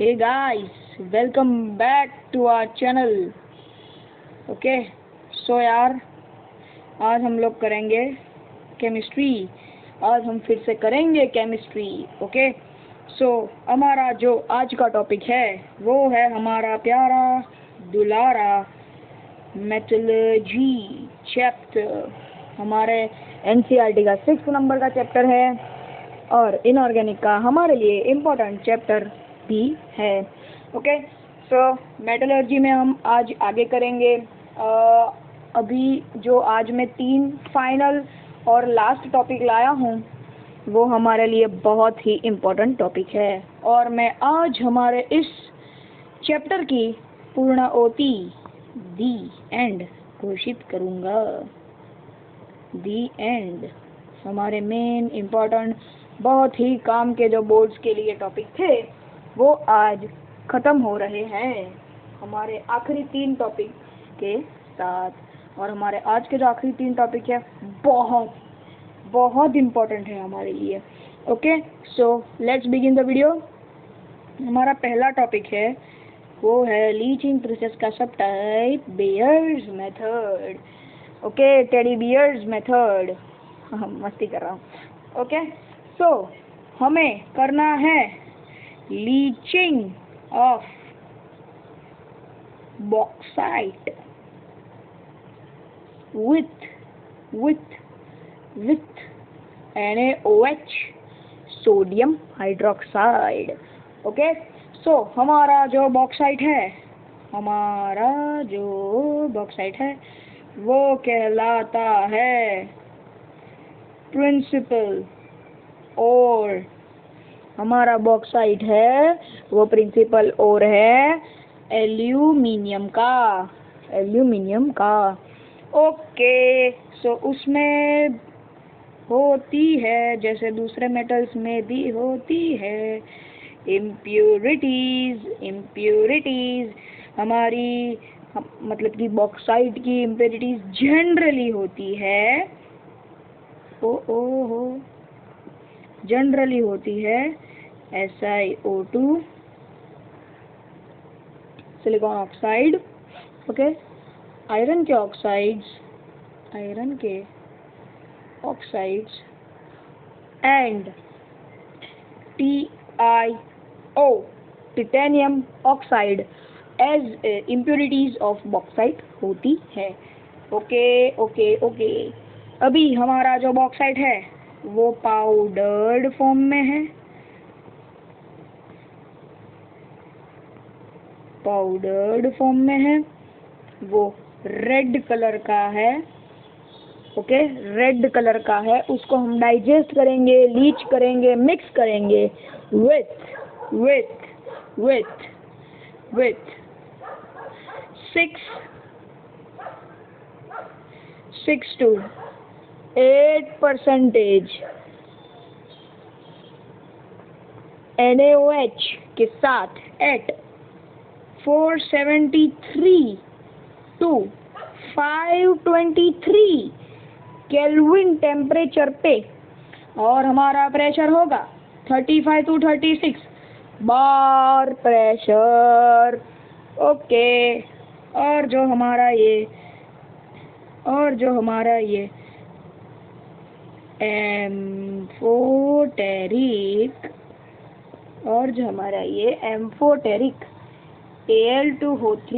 Hey guys, welcome back to our channel. Okay so यार, आज हम लोग करेंगे केमिस्ट्री। आज हम फिर से करेंगे केमिस्ट्री। ओके सो हमारा जो आज का टॉपिक है वो है हमारा प्यारा दुलारा मेटलर्जी चैप्टर। हमारे एनसीईआरटी का 6 नंबर का चैप्टर है और इनऑर्गेनिक का हमारे लिए इम्पोर्टेंट चैप्टर भी है। ओके सो मेटलर्जी में हम आज आगे करेंगे। अभी जो आज मैं 3 फाइनल और लास्ट टॉपिक लाया हूँ वो हमारे लिए बहुत ही इम्पोर्टेंट टॉपिक है और मैं आज हमारे इस चैप्टर की पूर्णाहुति दी एंड घोषित करूँगा। दी एंड हमारे मेन इम्पोर्टेंट बहुत ही काम के जो बोर्ड्स के लिए टॉपिक थे वो आज ख़त्म हो रहे हैं हमारे आखिरी 3 टॉपिक के साथ। और हमारे आज के जो आखिरी 3 टॉपिक है बहुत बहुत इम्पोर्टेंट है हमारे लिए। Okay so let's begin the video. हमारा पहला टॉपिक है वो है लीचिंग प्रोसेस का sub type Bayer's method. Okay teddy bears method, मस्ती कर रहा हूँ। ओके सो हमें करना है leaching of bauxite with NaOH sodium hydroxide. Okay so हमारा जो बॉक्साइट है वो कहलाता है प्रिंसिपल और हमारा बॉक्साइट है वो प्रिंसिपल और है एल्यूमिनियम का। ओके सो उसमें होती है जैसे दूसरे मेटल्स में भी होती है इम्प्यूरिटीज। हमारी मतलब कि बॉक्साइट की इम्प्यूरिटीज जनरली होती है जनरली होती है SiO2 silicon oxide. Okay iron के oxides and TiO titanium oxide as impurities of bauxite होती है। ओके अभी हमारा जो बॉक्साइट है वो पाउडर्ड फॉर्म में है, वो रेड कलर का है। ओके रेड कलर का है, उसको हम डाइजेस्ट करेंगे, लीच करेंगे, मिक्स करेंगे with 6 to 8% NaOH के साथ एट 473 to 523 केल्विन टेम्परेचर पे और हमारा प्रेशर होगा 35 to 36 बार प्रेशर। ओके और जो हमारा ये एम्फोटेरिक Al2O3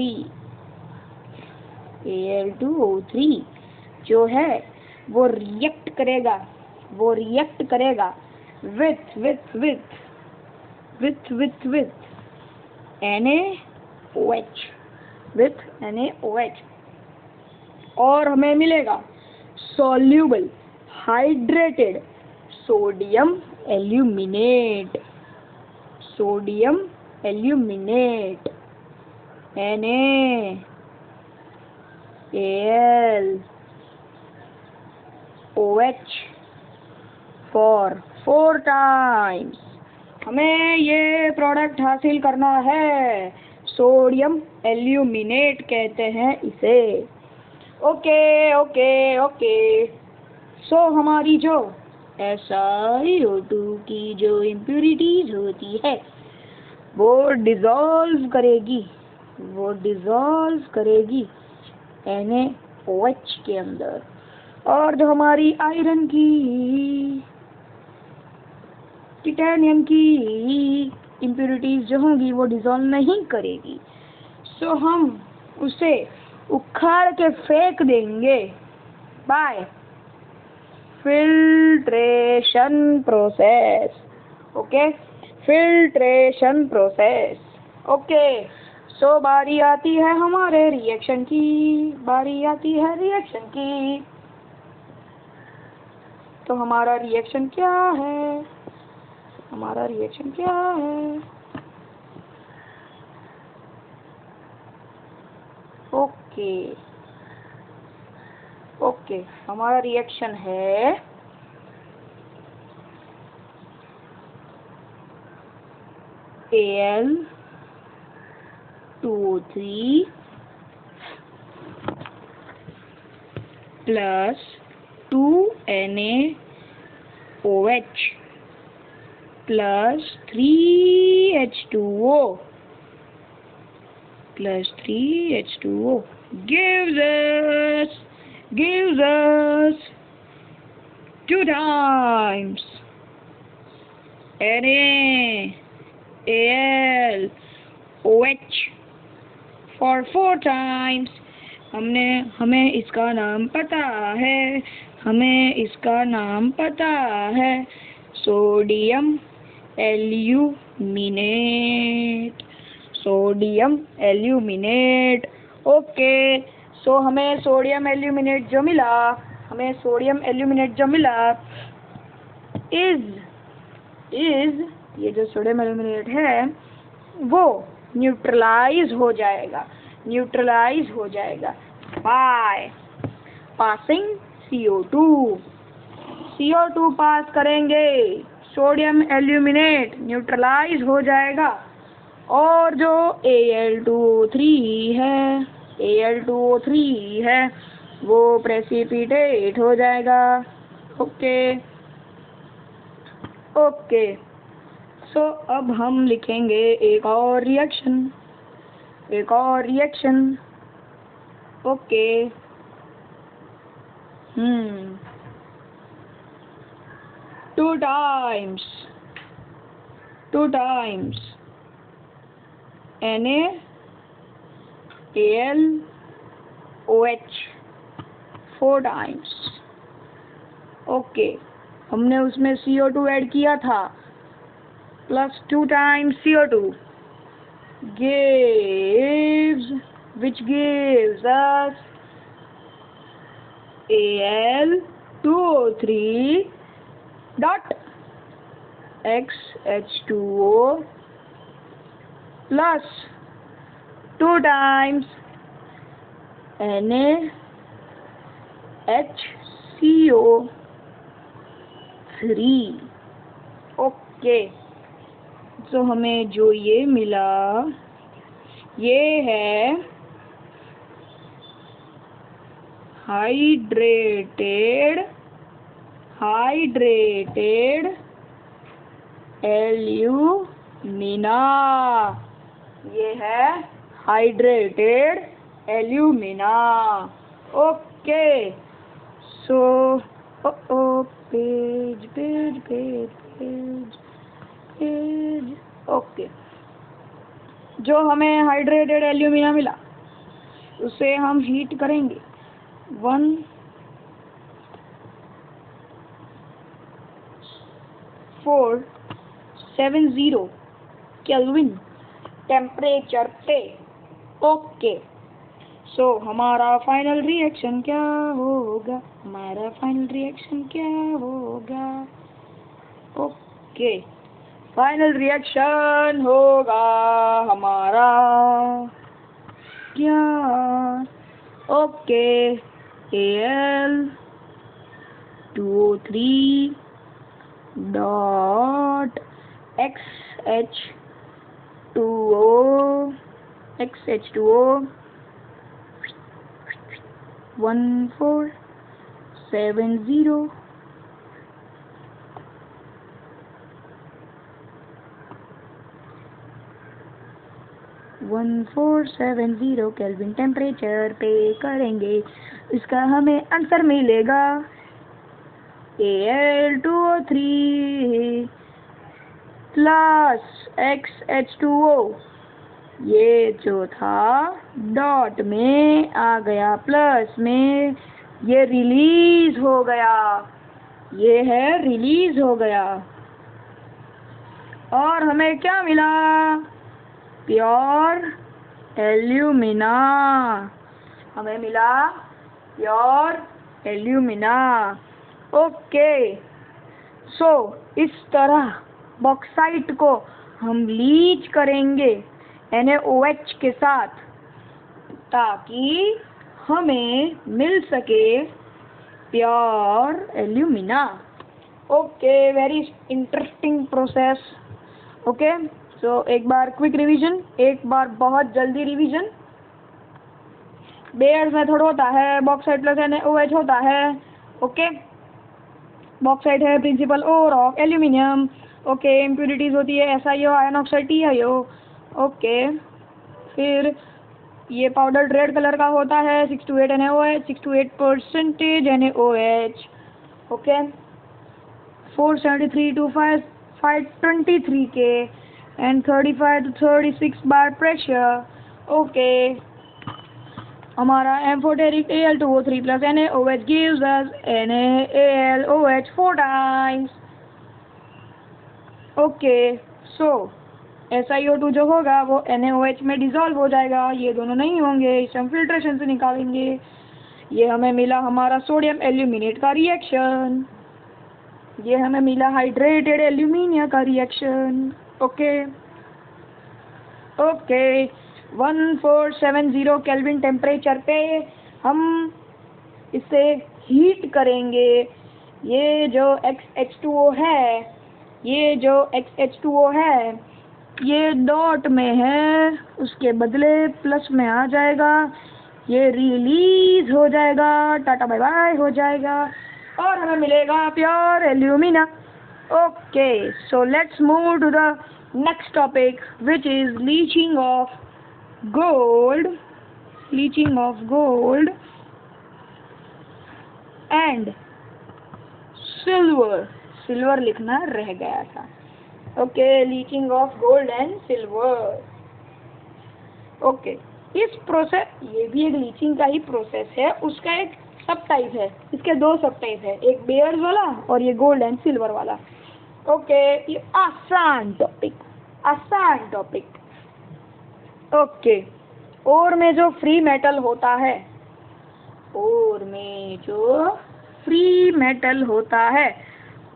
जो है वो रिएक्ट करेगा with NaOH और हमें मिलेगा soluble hydrated sodium aluminate NaAlOH for 4 times. हमें ये प्रोडक्ट हासिल करना है, सोडियम एल्यूमिनेट कहते हैं इसे। ओके सो हमारी जो SiO2 की जो इम्प्यूरिटीज होती है वो डिसॉल्व करेगी NaOH के अंदर। और जो हमारी आयरन की, टिटेनियम की इम्प्योरिटीज जो होंगी वो डिसॉल्व नहीं करेगी, सो हम उसे उखाड़ के फेंक देंगे by filtration process. Okay, filtration process. Okay, so बारी आती है हमारे रिएक्शन की, तो हमारा रिएक्शन क्या है? ओके, हमारा रिएक्शन है Al2O3 plus 2NaOH plus 3H2O gives us 2 times NaAlOH for 4 times। हमें इसका नाम पता है, सोडियम एल्यूमिनेट। ओके, सो हमें सोडियम एल्यूमिनेट जो मिला इज ये जो सोडियम एल्यूमिनेट है वो न्यूट्रलाइज हो जाएगा बाय पासिंग CO2 पास करेंगे, सोडियम एल्यूमिनेट न्यूट्रलाइज हो जाएगा, और जो Al2O3 है वो प्रेसिपिटेट हो जाएगा। ओके, सो अब हम लिखेंगे एक और reaction. Okay, 2 times NaAlOH 4 times। Okay, हमने उसमें CO2 ऐड किया था, plus 2 times CO2 which gives us Al2O3 dot XH2O plus 2 times NaHCO3। Okay, तो हमें जो ये मिला ये है hydrated alumina. Okay, so page. Okay, जो हमें हाइड्रेटेड एल्यूमिना मिला उसे हम हीट करेंगे 1470 केल्विन टेम्परेचर पे। ओके, सो हमारा फाइनल रिएक्शन क्या होगा? ओके, फाइनल रिएक्शन होगा हमारा क्या? Okay, Al2O3 dot XH2O 1470 1470 kelvin temperature पे करेंगे, इसका हमें आंसर मिलेगा Al2O3 प्लस XH2O। ये जो था डॉट में आ गया प्लस में, ये रिलीज हो गया, ये है रिलीज हो गया। और हमें क्या मिला? Pure alumina. हमें मिला प्योर एल्यूमिना। ओके, सो इस तरह बॉक्साइट को हम लीच करेंगे NaOH के साथ, ताकि हमें मिल सके pure alumina. Okay, very interesting process. Okay, so एक बार क्विक रिवीजन, एक बार बहुत जल्दी रिवीजन। बेयर्स में थोड़ा होता है बॉक्साइट प्लस NaOH होता है। ओके, बॉक्साइट है principal ore of aluminium. Okay, impurities होती है SiO, iron oxide TiO। Okay, फिर ये पाउडर रेड कलर का होता है 6 to 8 NaOH, 6 to 8% NaOH। Okay, 473 to 523 K and 35 to 36 bar pressure। Okay, हमारा amphoteric Al2O3 plus NaOH gives us NaAlOH 4 times। Okay, so SiO2 जो होगा वो NaOH में डिसॉल्व हो जाएगा, ये दोनों नहीं होंगे, इसे हम फिल्ट्रेशन से निकालेंगे। ये हमें मिला हमारा सोडियम एल्यूमिनेट का रिएक्शन, ये हमें मिला हाइड्रेटेड एल्यूमिनिया का reaction. Okay, okay, 1470 kelvin temperature पे हम इसे हीट करेंगे। ये जो XH2O है, ये जो XH2O है, ये डॉट में है, उसके बदले प्लस में आ जाएगा, ये रिलीज हो जाएगा, टाटा बाय बाय हो जाएगा, और हमें मिलेगा pure alumina. Okay, so let's move to the next topic which is leaching of gold, leaching of gold and silver. Silver लिखना रह गया था। Okay, leaching of gold and silver. Okay, इस प्रोसेस, ये भी एक लीचिंग का ही प्रोसेस है, उसका एक सब टाइप है, इसके दो सब टाइप है, एक बेयर्स वाला और ये गोल्ड एंड सिल्वर वाला। ओके, ये आसान टॉपिक, आसान टॉपिक। ओके, ओर में जो फ्री मेटल होता है, ओर में जो फ्री मेटल होता है,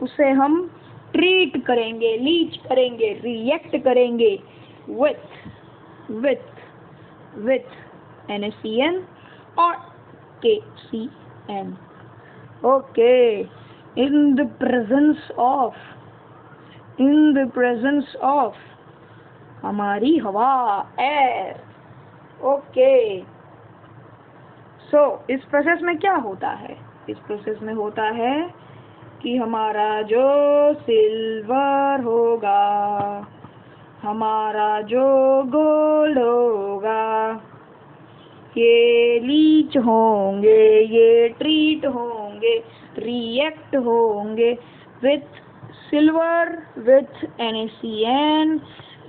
उसे हम ट्रीट करेंगे, लीच करेंगे, रिएक्ट करेंगे विथ NaCN और KCN। Okay, in the presence of हमारी हवा, एयर। ओके, सो इस प्रोसेस में क्या होता है? इस प्रोसेस में होता है कि हमारा जो सिल्वर होगा, हमारा जो गोल्ड होगा, ये लीच होंगे, ये ट्रीट होंगे, रिएक्ट होंगे with silver with NaCN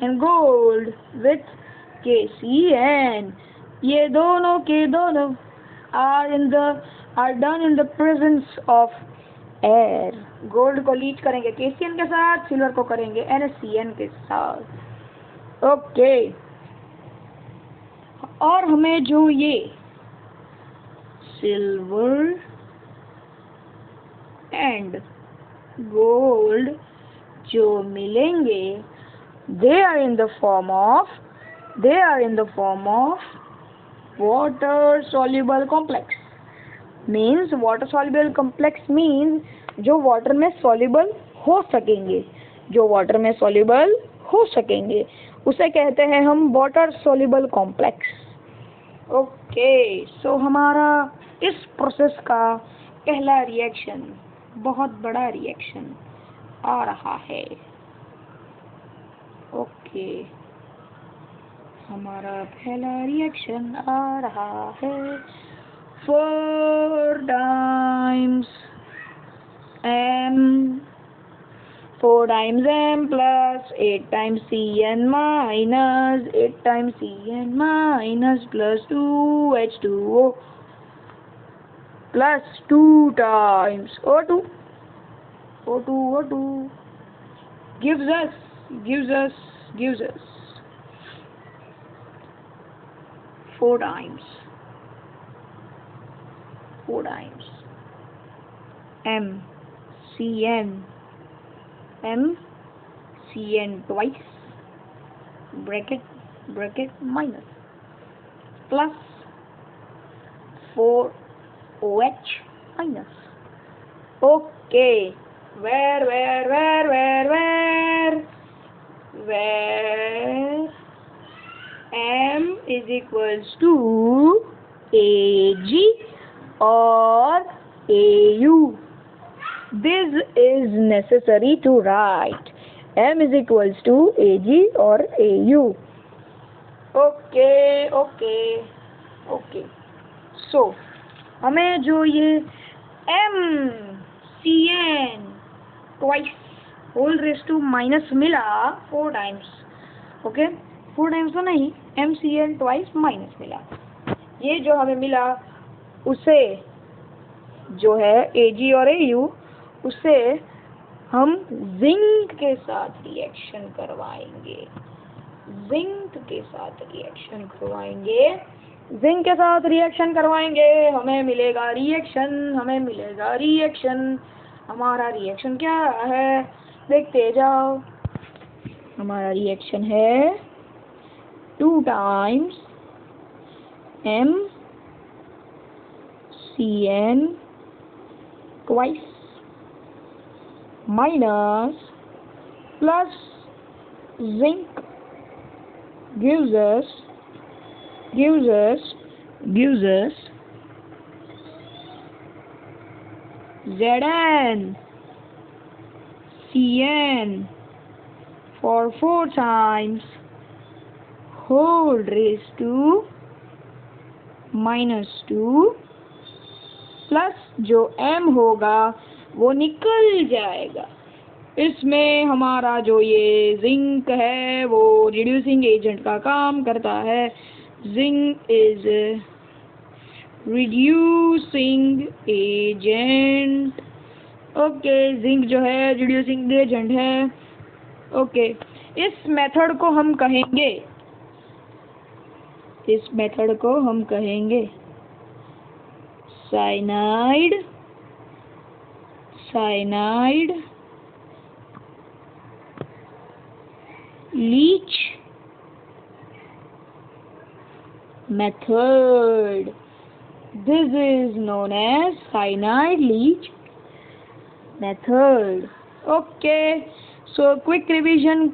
and gold with KCN। ये दोनों के दोनों are done in the presence of air। Gold को लीच करेंगे KCN के साथ, सिल्वर को करेंगे NaCN के साथ। ओके, और हमें जो ये सिल्वर एंड गोल्ड जो मिलेंगे, they are in the form of water soluble complex। means water soluble complex means जो वाटर में soluble हो सकेंगे, जो वाटर में soluble हो सकेंगे, उसे कहते हैं हम water soluble complex। Okay, so हमारा इस प्रोसेस का पहला रिएक्शन, बहुत बड़ा रिएक्शन आ रहा है। ओके, हमारा पहला रिएक्शन आ रहा है 4 times m 4 times m plus 8 times cn minus 8 times cn minus plus 2h2o plus 2 times O2 gives us 4 times MCN twice bracket minus plus 4 OH minus. Okay, where M is equals to AG or AU. This is necessary to write. M is equals to AG or AU. Okay. So, हमें जो ये MCN twice whole raised to minus मिला 4 times. Okay 4 times तो नहीं, MCN twice minus मिला. ये जो हमें मिला उसे जो है AG और AU उसे हम जिंक के साथ रिएक्शन करवाएंगे. जिंक के साथ रिएक्शन करवाएंगे हमें मिलेगा रिएक्शन. हमारा रिएक्शन क्या है देखते जाओ. हमारा रिएक्शन है 2 times MCN twice minus plus zinc gives us ZnCN for 4 times whole raised to -2 plus जो M होगा वो निकल जाएगा. इसमें हमारा जो ये जिंक है वो रिड्यूसिंग एजेंट का काम करता है. Zinc is reducing agent. Okay, zinc जो है रिड्यूसिंग एजेंट है. ओके, इस मेथड को हम कहेंगे cyanide leach method. This is known as cyanide leach method. Okay, so quick revision.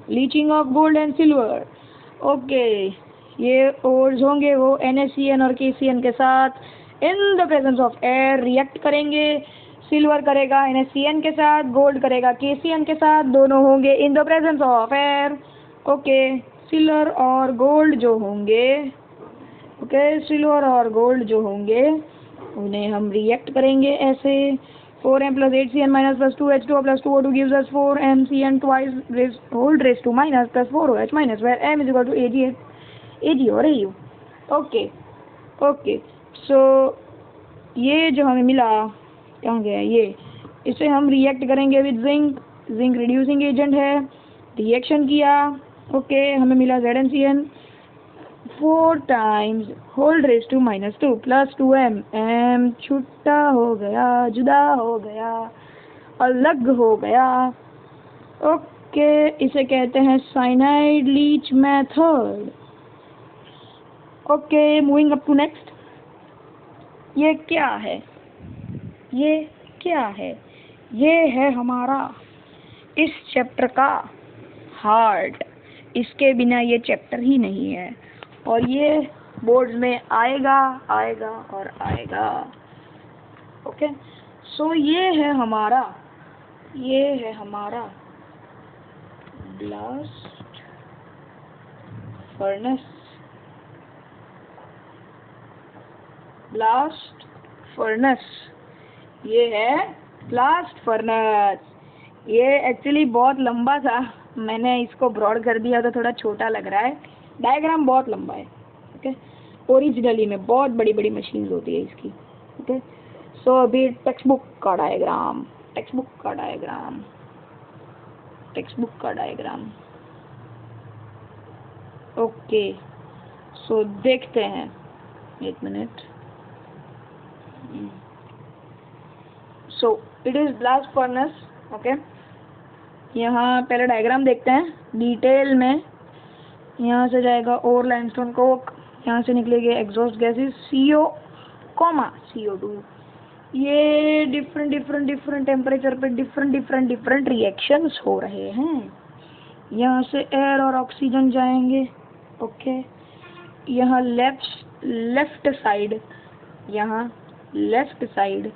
Leaching of gold and silver. Okay, ये ओर्स होंगे वो NaCN और KCN के साथ in the presence of air react करेंगे. सिल्वर करेगा NaCN के साथ, गोल्ड करेगा KCN के साथ, दोनों होंगे in the presence of air. Okay, silver और गोल्ड जो होंगे उन्हें हम रिएक्ट करेंगे ऐसे. 4m plus 8cn minus plus 2h2 plus 2o2 gives us 4mcn twice whole raised to minus plus 4oh minus, where m is equal to AG or AU. Okay, so ये जो हमें मिला कहाँ गया ये, इसे हम रिएक्ट करेंगे विद जिंक रिड्यूसिंग एजेंट है. रिएक्शन किया. ओके, हमें मिला ZnCN 4 times whole raised to -2 plus 2m. m छुट्टा हो गया, जुदा हो गया, अलग हो गया. ओके, इसे कहते हैं cyanide leach method. Okay, moving up to next. ये क्या है? ये है हमारा इस चैप्टर का हार्ट. इसके बिना ये चैप्टर ही नहीं है और ये बोर्ड्स में आएगा. ओके, सो ये है हमारा ब्लास्ट फर्नेस, ब्लास्ट फर्नेस, ये है ब्लास्ट फर्नेस। ये एक्चुअली बहुत लंबा था, मैंने इसको ब्रॉड कर दिया तो थोड़ा छोटा लग रहा है। डायग्राम बहुत लंबा है। ओके, ओरिजिनली में बहुत बड़ी बड़ी मशीन होती है इसकी। ओके, सो अभी टेक्स्ट बुक का डायग्राम, टेक्स्ट बुक का डायग्राम, टेक्स्ट बुक का डायग्राम। ओके, सो देखते हैं, एक minute. So it is blast furnace. Okay, यहाँ पहले डायग्राम देखते हैं डिटेल में। यहाँ से जाएगा ओर लाइमस्टोन कोक, यहाँ से निकलेगी एग्जॉस्ट गैसेस CO, CO2। ये डिफरेंट टेम्परेचर पे डिफरेंट रिएक्शंस हो रहे हैं। यहाँ से एयर और ऑक्सीजन जाएंगे। ओके, यहाँ लेफ्ट साइड, यहाँ लेफ्ट साइड,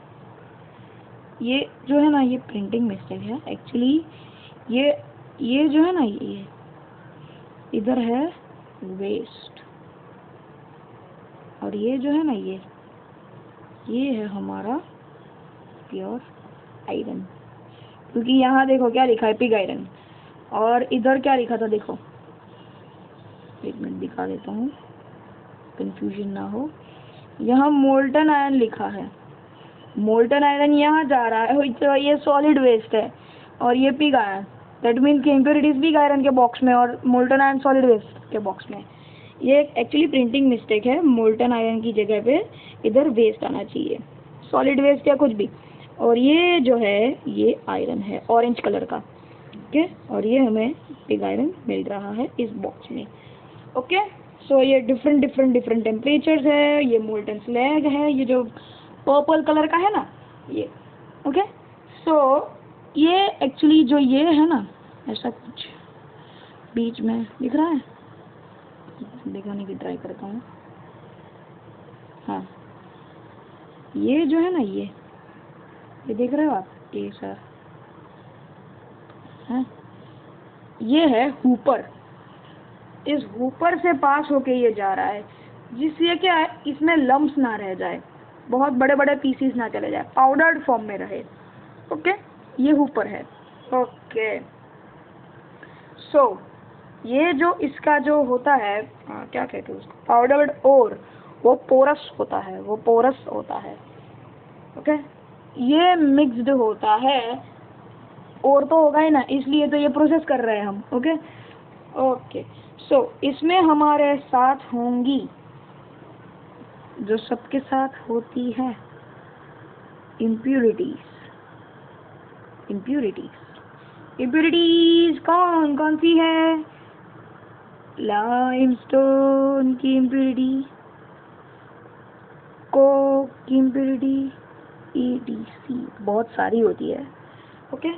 ये जो है ना, ये प्रिंटिंग मिस्टेक है एक्चुअली। ये जो है ना, ये इधर है वेस्ट, और ये जो है ना, ये है हमारा प्योर आयरन। क्योंकि यहाँ देखो क्या लिखा है, पिग आयरन, और इधर क्या लिखा था देखो, एक मिनट दिखा देता हूँ, कंफ्यूजन ना हो। यहाँ मोल्टन आयरन लिखा है, मोल्टन आयरन यहाँ जा रहा है, तो ये सॉलिड वेस्ट है, और ये पिग आयरन, दैट मीन्स कि इम्प्योरिटीज पिग आयरन के बॉक्स में और मोल्टन आयरन सॉलिड वेस्ट के बॉक्स में। ये एक्चुअली प्रिंटिंग मिस्टेक है, मोल्टन आयरन की जगह पे इधर वेस्ट आना चाहिए, सॉलिड वेस्ट या कुछ भी। और ये जो है, ये आयरन है ऑरेंज कलर का। ओके, और ये हमें पिग आयरन मिल रहा है इस बॉक्स में। ओके, सो ये डिफरेंट टेम्परेचर्स है। ये मोल्टन स्लैग है, ये जो पर्पल कलर का है ना, ये। ओके, सो ये एक्चुअली जो ये है ना, ऐसा कुछ बीच में दिख रहा है, दिखाने की ट्राई करता हूँ। हाँ, ये जो है ना, ये देख रहे हो आप, ये सर है, ये है हुपर। इस हुपर से पास होके ये जा रहा है, जिससे क्या है, इसमें लम्प्स ना रह जाए, बहुत बड़े बड़े पीसीस ना चले जाए, पाउडर्ड फॉर्म में रहे। ओके, ये हुपर है। ओके, सो ये जो इसका जो होता है, क्या कहते हैं उसको, पाउडर्ड ओर, वो पोरस होता है, वो पोरस होता है। ओके, ये मिक्स्ड होता है, और तो होगा ही ना, इसलिए तो ये प्रोसेस कर रहे हैं हम। ओके ओके, सो इसमें हमारे साथ होंगी, जो सबके साथ होती है, इम्प्यूरिटीज। इम्प्यूरिटीज कौन कौन सी है? लाइमस्टोन की इम्प्यूरिटी, कोक की इम्प्यूरिटी, EDC, बहुत सारी होती है। ओके,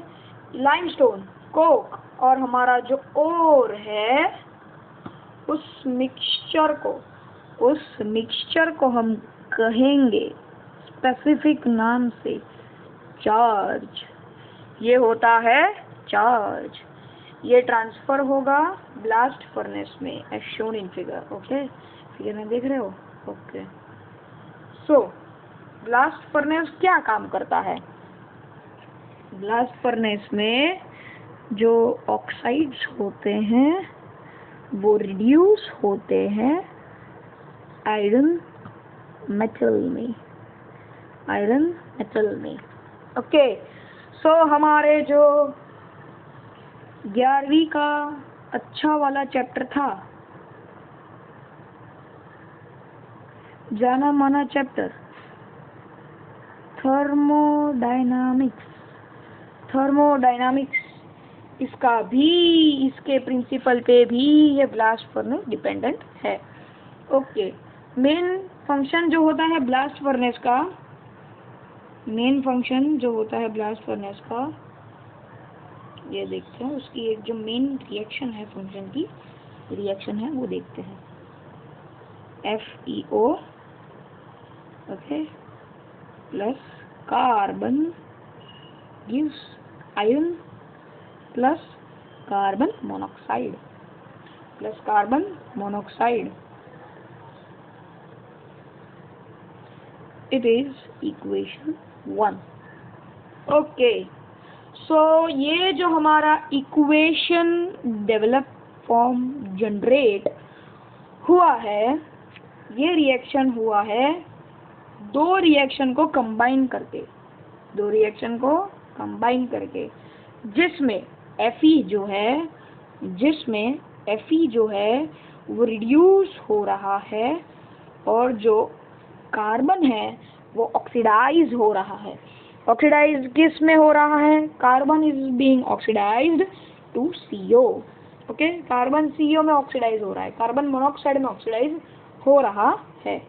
लाइमस्टोन, कोक और हमारा जो ओर है, उस मिक्सचर को हम कहेंगे स्पेसिफिक नाम से चार्ज। ये होता है चार्ज। ये ट्रांसफर होगा ब्लास्ट फर्नेस में, as shown in figure. Okay, figure में देख रहे हो? ओके, सो ब्लास्ट फर्नेस क्या काम करता है? ब्लास्ट फर्नेस में जो ऑक्साइड्स होते हैं वो रिड्यूस होते हैं आयरन मेटल में। ओके, सो हमारे जो 11वीं का अच्छा वाला चैप्टर था, जाना माना चैप्टर, थर्मोडायनामिक्स, इसका भी, इसके प्रिंसिपल पे भी ये ब्लास्ट फर्नेस डिपेंडेंट है। ओके, मेन फंक्शन जो होता है ब्लास्ट फर्नेस का, ये देखते हैं, उसकी एक जो मेन रिएक्शन है, फंक्शन की रिएक्शन है, वो देखते हैं। FeO, okay, plus carbon gives iron plus carbon monoxide. plus carbon monoxide. It is equation 1. Okay. So ये जो हमारा इक्वेशन डेवलप फॉर्म जनरेट हुआ है, ये रिएक्शन हुआ है दो रिएक्शन को कंबाइन करके, जिसमें Fe जो है वो रिड्यूस हो रहा है और जो कार्बन है वो ऑक्सीडाइज हो रहा है। ऑक्सीडाइज किस में हो रहा है? Carbon is being oxidised to CO। Okay, carbon CO में ऑक्सीडाइज हो रहा है, कार्बन मोनोऑक्साइड में ऑक्सीडाइज हो रहा है।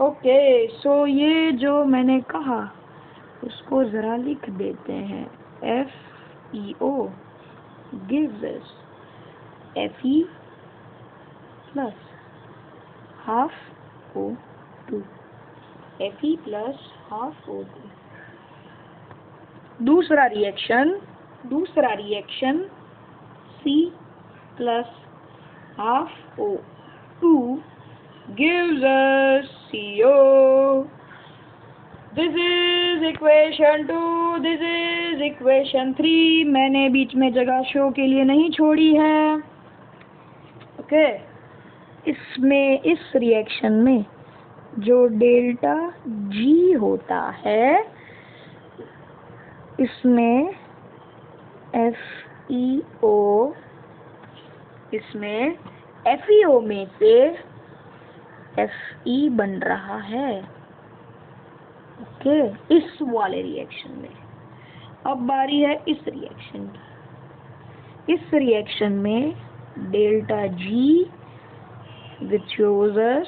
ओके, सो ये जो मैंने कहा उसको जरा लिख देते हैं। FeO gives us Fe plus half O2, Fe plus half O2। दूसरा reaction C plus half O2 gives us CO। This is equation 2, this is equation 3। मैंने बीच में जगह शो के लिए नहीं छोड़ी है। ओके, इस रिएक्शन में जो डेल्टा G होता है, इसमें FeO में से Fe बन रहा है। ओके, इस वाले रिएक्शन में। अब बारी है इस रिएक्शन की। इस रिएक्शन में delta G which shows us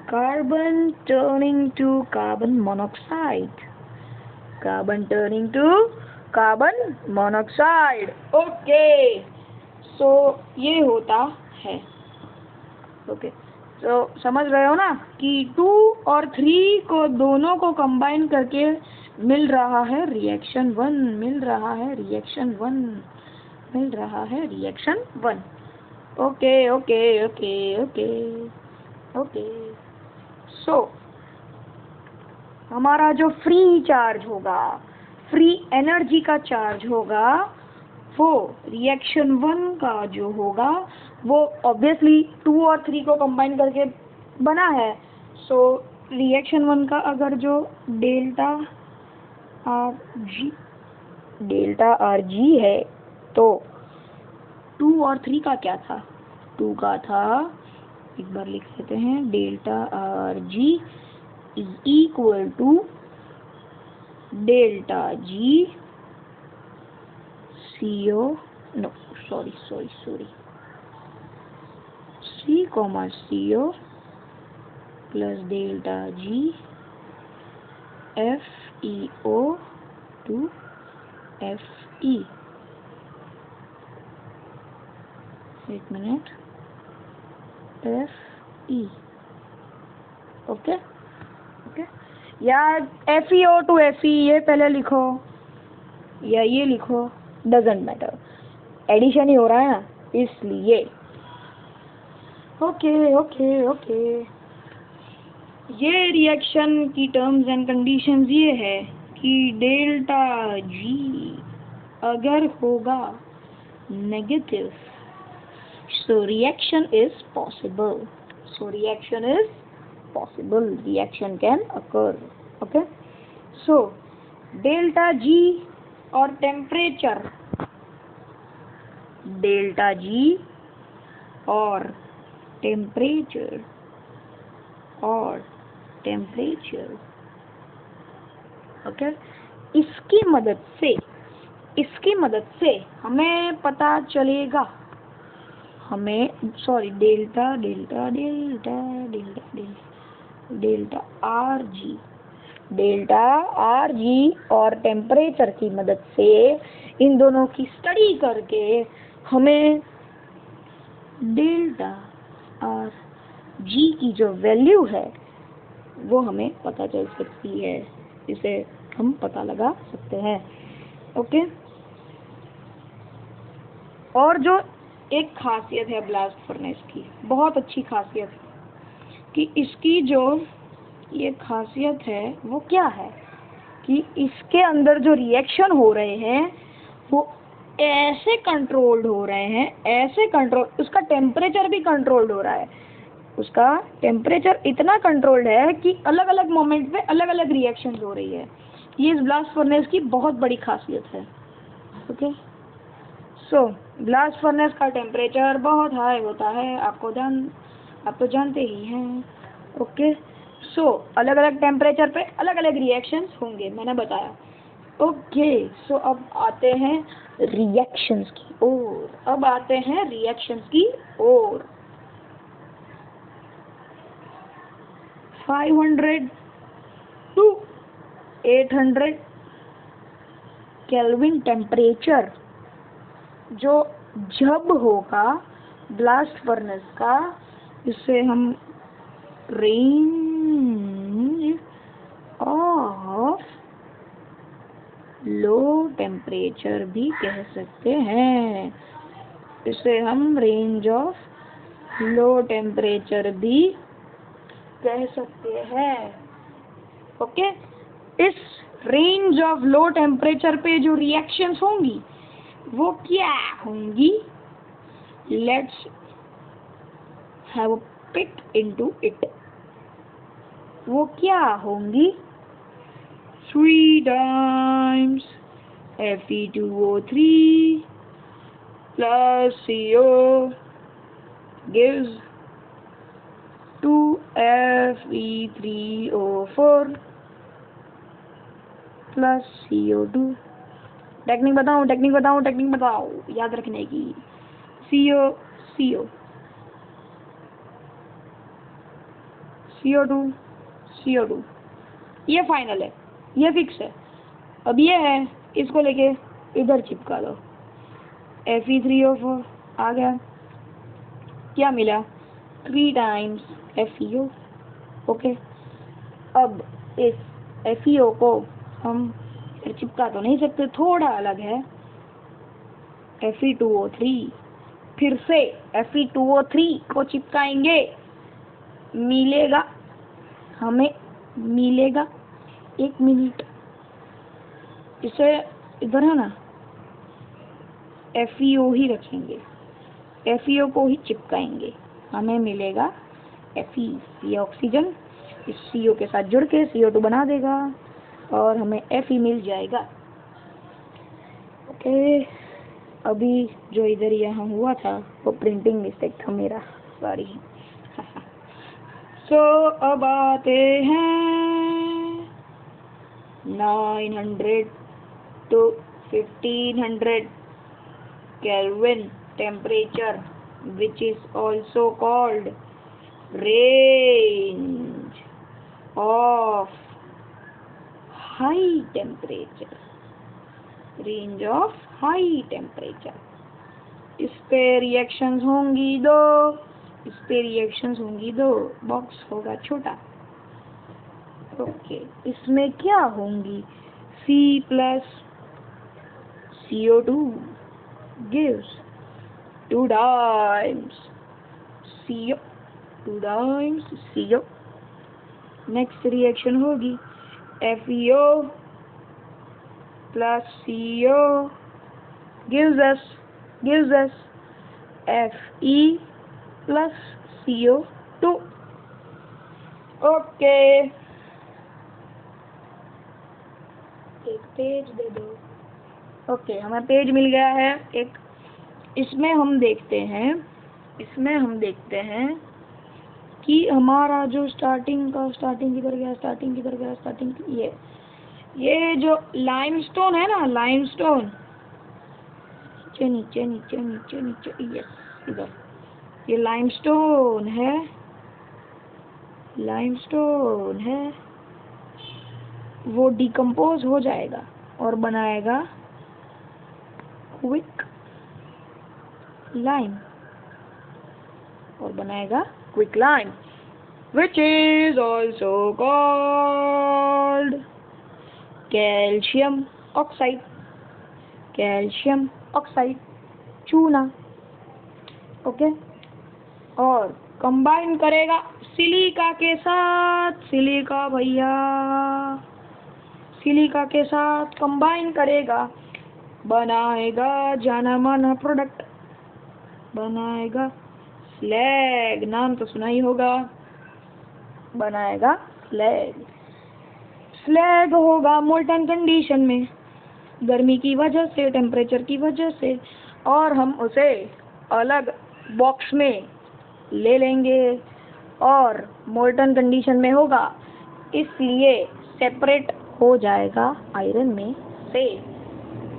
carbon turning to carbon monoxide, okay, so ये होता है। ओके, तो समझ रहे हो ना कि 2 और 3 को दोनों को कंबाइन करके मिल रहा है रिएक्शन 1। ओके। सो हमारा जो फ्री चार्ज होगा, फ्री एनर्जी का चार्ज होगा, वो रिएक्शन 1 का जो होगा वो ऑब्वियसली 2 और 3 को कंबाइन करके बना है। सो रिएक्शन 1 का अगर जो डेल्टा RG है, तो 2 और 3 का क्या था? 2 का था, एक बार लिख लेते हैं, delta RG is equal to delta G CO, no sorry C, CO plus delta G FeO to Fe। एक मिनट, Fe। ओके, या FeO टू Fe ये पहले लिखो या ये लिखो, डजेंट मैटर, एडिशन ही हो रहा है ना, इसलिए। ओके। ये रिएक्शन की टर्म्स एंड कंडीशंस ये है कि डेल्टा G अगर होगा negative, so reaction is possible, reaction can occur. Okay, so delta G और टेम्परेचर, ओके, इसकी मदद से हमें पता चलेगा, डेल्टा RG और टेम्परेचर की मदद से, इन दोनों की स्टडी करके हमें डेल्टा RG की जो वैल्यू है वो हमें पता चल सकती है, इसे हम पता लगा सकते हैं। ओके, और जो एक खासियत है ब्लास्ट फर्नेस की, बहुत अच्छी खासियत कि इसकी जो ये खासियत है वो क्या है कि इसके अंदर जो रिएक्शन हो रहे हैं वो ऐसे कंट्रोल्ड हो रहे हैं, ऐसे कंट्रोल, उसका टेम्परेचर भी कंट्रोल्ड हो रहा है, उसका टेम्परेचर इतना कंट्रोल्ड है कि अलग अलग मोमेंट पे अलग अलग रिएक्शन हो रही है। ये इस ब्लास्ट फर्नेस की बहुत बड़ी खासियत है। ओके, सो ब्लास्ट फर्नेस का टेम्परेचर बहुत हाई होता है, आप तो जानते ही हैं। ओके, सो अलग अलग टेम्परेचर पे अलग अलग रिएक्शंस होंगे, मैंने बताया। ओके, सो अब आते हैं रिएक्शंस की ओर, 500 to 800 केल्विन टेम्परेचर जो जब होगा ब्लास्ट फर्नेस का, इसे हम रेंज ऑफ लो टेम्परेचर भी कह सकते हैं, इसे हम रेंज ऑफ लो टेम्परेचर भी कह सकते हैं। ओके, इस रेंज ऑफ लो टेम्परेचर पे जो रिएक्शंस होंगी वो क्या होंगी, let's have a peek into it. वो क्या होंगी, 3 times Fe2O3 plus CO gives 2 Fe3O4 plus CO2। Technique बताओ याद रखने की। CO2 ये फाइनल है, ये फिक्स है। अब ये है, इसको लेके इधर चिपका दो, Fe3O4 आ गया, क्या मिला, 3 times FeO। ओके, अब इस FeO को हम चिपका तो नहीं सकते, थोड़ा अलग है, Fe2O3, फिर से Fe2O3 को चिपकाएंगे, हमें मिलेगा 1 मिनट, इसे इधर है ना FeO ही रखेंगे, FeO को ही चिपकाएंगे, हमें मिलेगा Fe, ये ऑक्सीजन इस CO के साथ जुड़ के CO2 बना देगा और हमें Fe मिल जाएगा। ओके, अभी जो इधर यहाँ हुआ था वो प्रिंटिंग मिस्टेक था मेरा, सॉरी। सो अब आते हैं 900 to 1500 Kelvin temperature, which is also called range of high temperature, इस पे रिएक्शंस होंगी दो, बॉक्स होगा छोटा। ओके, इसमें क्या होंगी, C plus CO2 gives 2 times CO। Next reaction होगी FeO plus CO gives us Fe plus CO2। Okay, एक पेज दे दो। ओके, हमें पेज मिल गया है एक, इसमें हम देखते हैं कि हमारा जो स्टार्टिंग किधर गया, ये जो लाइमस्टोन है ना, नीचे, यस, इधर ये लाइमस्टोन है, वो डिकम्पोज हो जाएगा और बनाएगा quick lime, which is also called calcium oxide, चूना। ओके, और कंबाइन करेगा सिलिका के साथ, सिलिका भैया, सिलिका के साथ कंबाइन करेगा, बनाएगा जाना माना प्रोडक्ट, बनाएगा स्लैग, नाम तो सुना ही होगा, बनाएगा स्लैग। स्लैग होगा मोल्टन कंडीशन में, गर्मी की वजह से, टेम्परेचर की वजह से, और हम उसे अलग बॉक्स में ले लेंगे और मोल्टन कंडीशन में होगा, इसलिए सेपरेट हो जाएगा आयरन में से।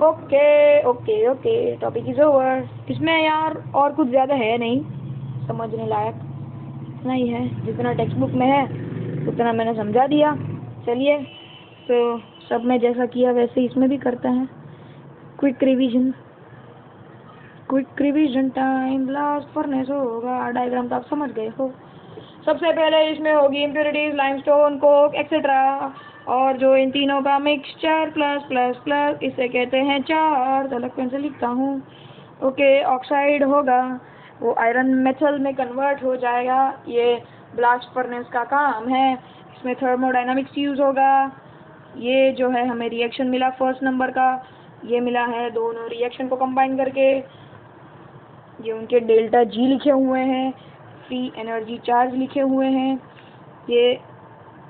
Okay okay okay, topic is over. इसमें यार और कुछ ज़्यादा है नहीं समझने लायक, इतना ही है, जितना टेक्स्ट बुक में है उतना मैंने समझा दिया। चलिए, तो सब में जैसा किया वैसे इसमें भी करते हैं। Quick revision time. Blast furnace होगा, डायग्राम तो आप समझ गए हो। सबसे पहले इसमें होगी इम्प्योरिटीज, लाइमस्टोन, कोक एक्सेट्रा, और जो इन तीनों का मिक्सचर प्लस प्लस प्लस, इसे कहते हैं चार्ज, अलग पेन से लिखता हूँ। ओके, ऑक्साइड होगा, वो आयरन मेटल में कन्वर्ट हो जाएगा, ये ब्लास्ट फर्नेस का काम है। इसमें थर्मोडायनामिक्स यूज़ होगा। ये जो है हमें रिएक्शन मिला फर्स्ट नंबर का, ये मिला है दोनों रिएक्शन को कंबाइन करके, ये उनके डेल्टा जी लिखे हुए हैं, फ्री एनर्जी चार्ज लिखे हुए हैं, ये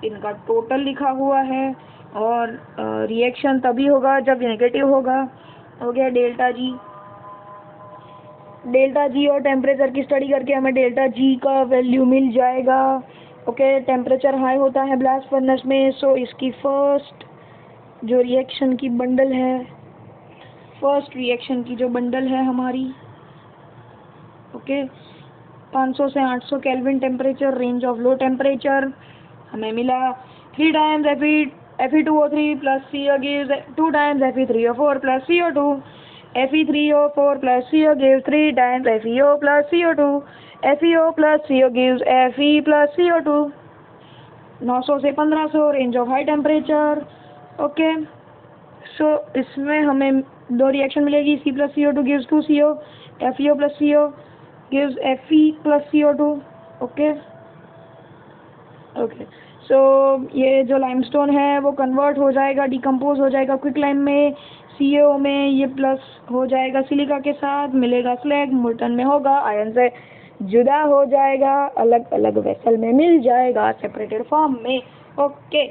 इनका टोटल लिखा हुआ है, और रिएक्शन तभी होगा जब नेगेटिव होगा। हो गया डेल्टा जी। डेल्टा जी और टेम्परेचर की स्टडी करके हमें डेल्टा जी का वैल्यू मिल जाएगा। ओके, टेम्परेचर हाई होता है ब्लास्ट फर्नेस में, सो इसकी फर्स्ट जो रिएक्शन की बंडल है, फर्स्ट रिएक्शन की जो बंडल है हमारी, ओके, 500 से 800 kelvin temperature, range of low temperature, हमें मिला 3 times Fe2O3 plus CO gives 2 times Fe3O4 plus CO2, Fe3O4 plus CO gives 3 times FeO plus CO2, FeO plus CO gives Fe plus CO2, 900 से 1500 range of high temperature. Okay, so इसमें हमें दो reaction मिलेगी, C plus CO2 gives 2CO, FeO plus CO gives Fe plus CO2। Okay okay, so ये जो limestone है वो convert हो जाएगा, डिकम्पोज हो जाएगा क्विक लाइम में, CO में, ये प्लस हो जाएगा सिलिका के साथ, मिलेगा स्लैग, मोल्टन में होगा, आयरन से जुदा हो जाएगा, अलग अलग वेसल में मिल जाएगा सेपरेटेड फॉर्म में। ओके,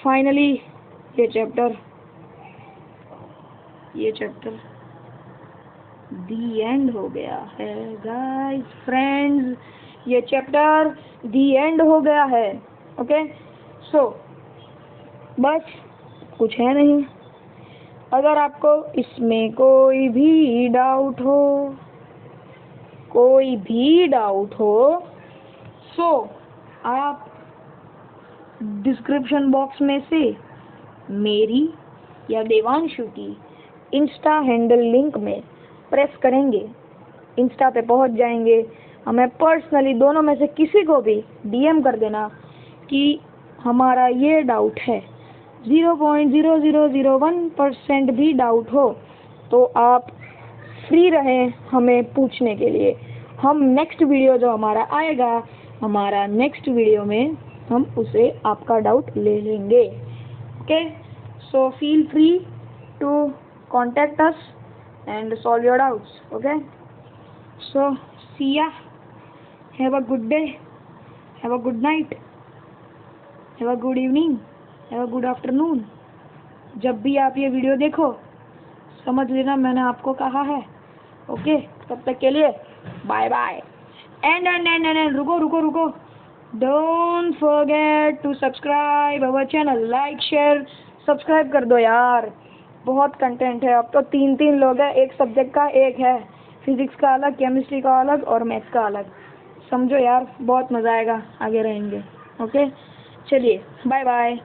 फाइनली ये चैप्टर दी एंड हो गया है गाइस फ्रेंड्स, ये चैप्टर दी एंड हो गया है। ओके, सो बस कुछ है नहीं। अगर आपको इसमें कोई भी डाउट हो सो आप डिस्क्रिप्शन बॉक्स में से मेरी या देवांशु की इंस्टा हैंडल लिंक में प्रेस करेंगे, इंस्टा पे पहुंच जाएंगे, हमें पर्सनली दोनों में से किसी को भी DM कर देना कि हमारा ये डाउट है, 0.0001% भी डाउट हो तो आप फ्री रहें हमें पूछने के लिए। हम नेक्स्ट वीडियो जो हमारा आएगा, हमारा नेक्स्ट वीडियो में हम उसे आपका डाउट ले लेंगे। Okay, so feel free to contact us and solve your doubts. Okay, so see ya, have a good day, have a good night, have a good evening, have a good afternoon। जब भी आप ये video देखो समझ लेना मैंने आपको कहा है। ओके, तब तक के लिए बाय बाय। एंड रुको, don't forget to subscribe our channel, like share subscribe कर दो यार, बहुत कंटेंट है। अब तो 3 लोग हैं, एक सब्जेक्ट का एक है, फिजिक्स का अलग, केमिस्ट्री का अलग और मैथ्स का अलग। समझो यार, बहुत मज़ा आएगा, आगे रहेंगे। ओके, चलिए बाय बाय।